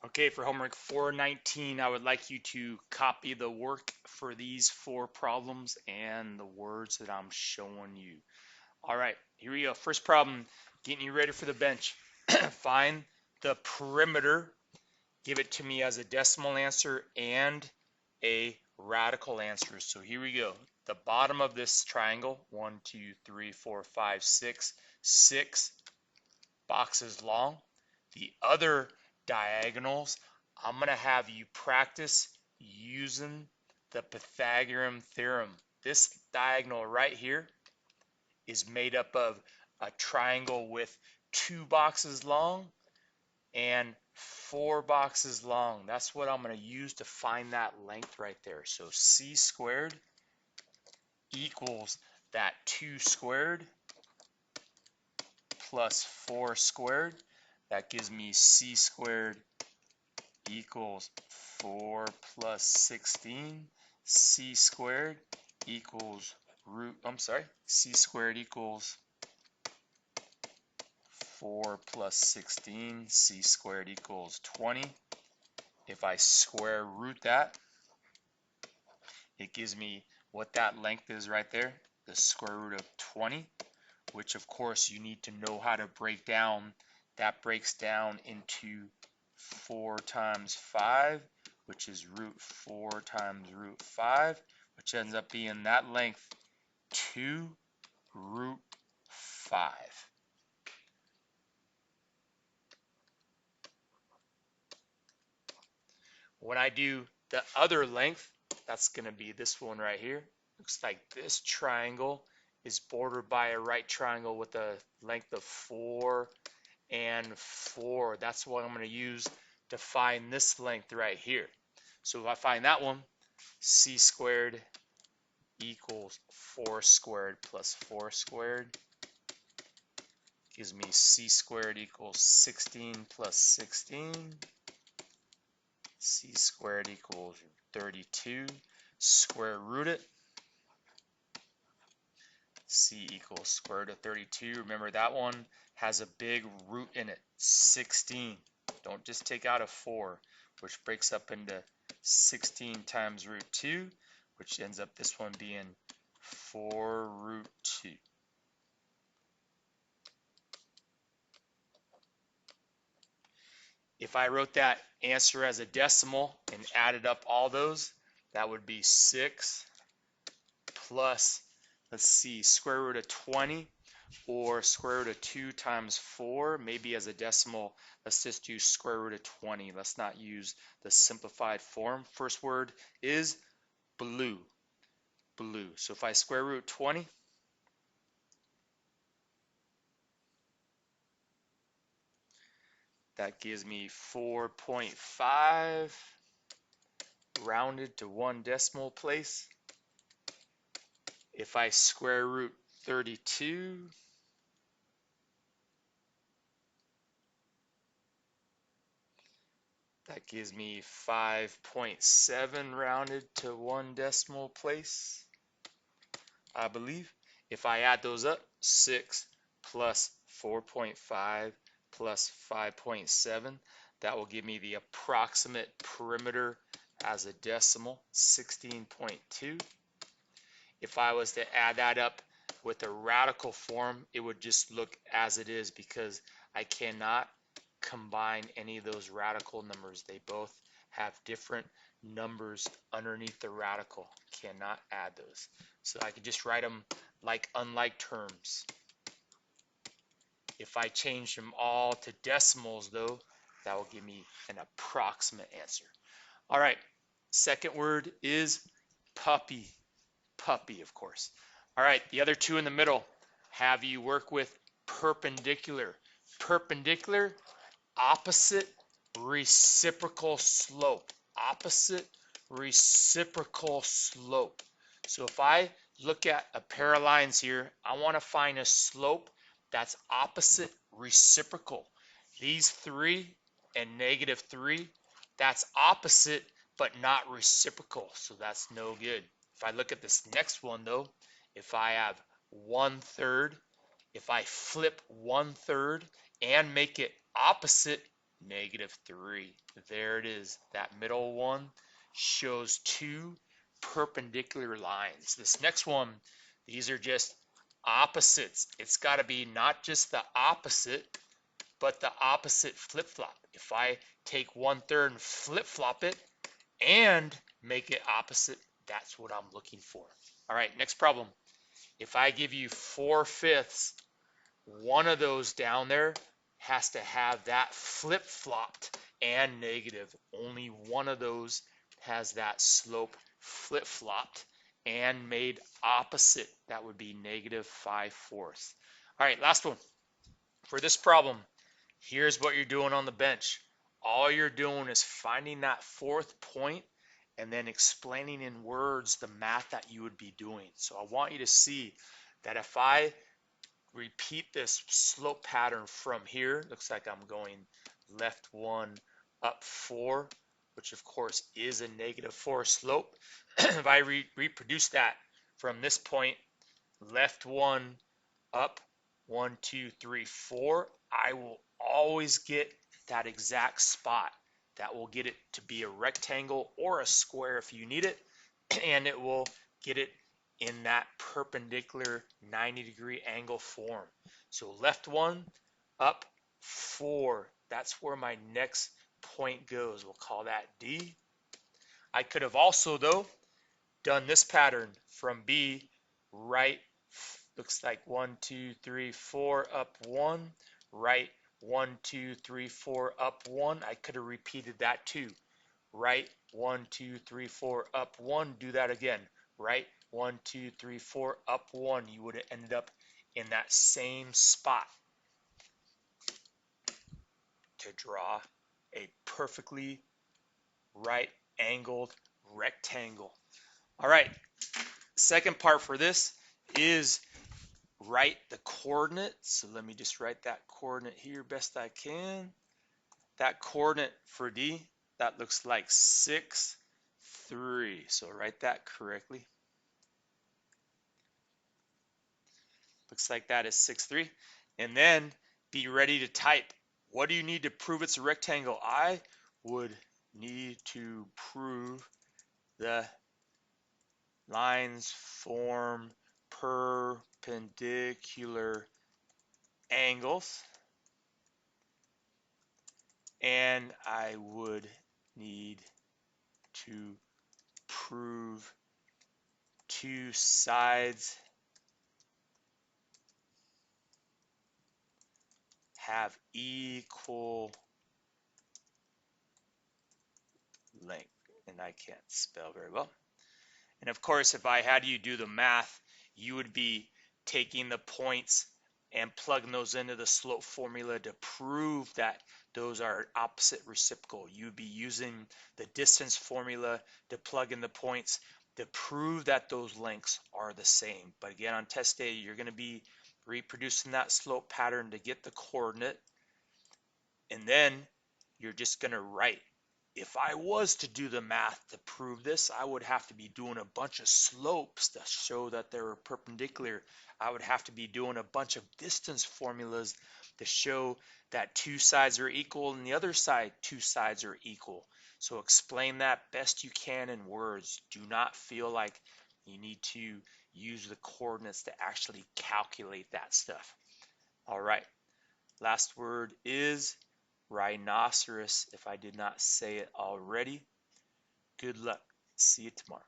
Okay, for homework 419, I would like you to copy the work for these 4 problems and the words that I'm showing you. All right, here we go. First problem, getting you ready for the bench. Find the perimeter, give it to me as a decimal answer and a radical answer. So here we go. The bottom of this triangle, 1, 2, 3, 4, 5, 6, 6 boxes long. The other diagonals, I'm going to have you practice using the Pythagorean theorem. This diagonal right here is made up of a triangle with 2 boxes long and 4 boxes long. That's what I'm going to use to find that length right there. So c squared equals that 2 squared plus 4 squared. That gives me c squared equals 4 plus 16. C squared equals C squared equals 4 plus 16. C squared equals 20. If I square root that, it gives me what that length is right there, the square root of 20, which of course you need to know how to break down. That breaks down into 4 times 5, which is root 4 times root 5, which ends up being that length 2 root 5. When I do the other length, that's going to be this one right here. Looks like this triangle is bordered by a right triangle with a length of 4 and 4. That's what I'm going to use to find this length right here. So if I find that one, c squared equals 4 squared plus 4 squared gives me c squared equals 16 plus 16. C squared equals 32. Square root it. C equals square root of 32. Remember that one has a big root in it, 16. Don't just take out a 4, which breaks up into 16 times root 2, which ends up this one being 4 root 2. If I wrote that answer as a decimal and added up all those, that would be 6 plus, let's see, square root of 20 or square root of 2 times 4. Maybe as a decimal, let's just do square root of 20. Let's not use the simplified form. First word is blue. Blue. So if I square root 20, that gives me 4.5 rounded to 1 decimal place. If I square root 32, that gives me 5.7 rounded to 1 decimal place, I believe. If I add those up, 6 plus 4.5 plus 5.7, that will give me the approximate perimeter as a decimal, 16.2. If I was to add that up with a radical form, it would just look as it is because I cannot combine any of those radical numbers. They both have different numbers underneath the radical. Cannot add those. So I could just write them like unlike terms. If I change them all to decimals though, that will give me an approximate answer. All right, second word is puppy. Puppy, of course. All right, the other two in the middle have you work with perpendicular. Perpendicular, opposite, reciprocal slope. Opposite, reciprocal slope. So if I look at a pair of lines here, I want to find a slope that's opposite reciprocal. These 3 and -3, that's opposite but not reciprocal, so that's no good. If I look at this next one though, if I have 1/3, if I flip 1/3 and make it opposite -3. There it is. That middle one shows two perpendicular lines. This next one, these are just opposites. It's got to be not just the opposite, but the opposite flip-flop. If I take 1/3 and flip-flop it and make it opposite, that's what I'm looking for. All right, next problem. If I give you 4/5, one of those down there has to have that flip-flopped and negative. Only one of those has that slope flip-flopped and made opposite. That would be -5/4. All right, last one. For this problem, here's what you're doing on the bench. All you're doing is finding that fourth point and then explaining in words the math that you would be doing. So I want you to see that if I repeat this slope pattern from here, looks like I'm going left 1 up 4, which of course is a -4 slope. If I reproduce that from this point, left 1 up 1, 2, 3, 4, I will always get that exact spot. That will get it to be a rectangle or a square if you need it, and it will get it in that perpendicular 90-degree angle form. So left 1 up 4, that's where my next point goes. We'll call that D. I could have also, though, done this pattern from B, right, looks like 1, 2, 3, 4 up 1, right 1, 2, 3, 4 up 1. I could have repeated that too. Right 1, 2, 3, 4 up 1. Do that again. Right 1, 2, 3, 4 up 1. You would have ended up in that same spot to draw a perfectly right angled rectangle. All right, second part for this is write the coordinates. So let me just write that coordinate here best I can. That coordinate for D, that looks like 6, 3. So write that correctly. Looks like that is 6, 3. And then be ready to type. What do you need to prove it's a rectangle? I would need to prove the lines form perpendicular angles, and I would need to prove two sides have equal length. And I can't spell very well. And of course, if I had you do the math, you would be taking the points and plugging those into the slope formula to prove that those are opposite reciprocal. You'd be using the distance formula to plug in the points to prove that those lengths are the same. But again, on test day, you're going to be reproducing that slope pattern to get the coordinate, and then you're just going to write. If I was to do the math to prove this, I would have to be doing a bunch of slopes to show that they were perpendicular. I would have to be doing a bunch of distance formulas to show that two sides are equal and the other side, two sides are equal. So explain that best you can in words. Do not feel like you need to use the coordinates to actually calculate that stuff. All right, last word is rhinoceros, if I did not say it already. Good luck. See you tomorrow.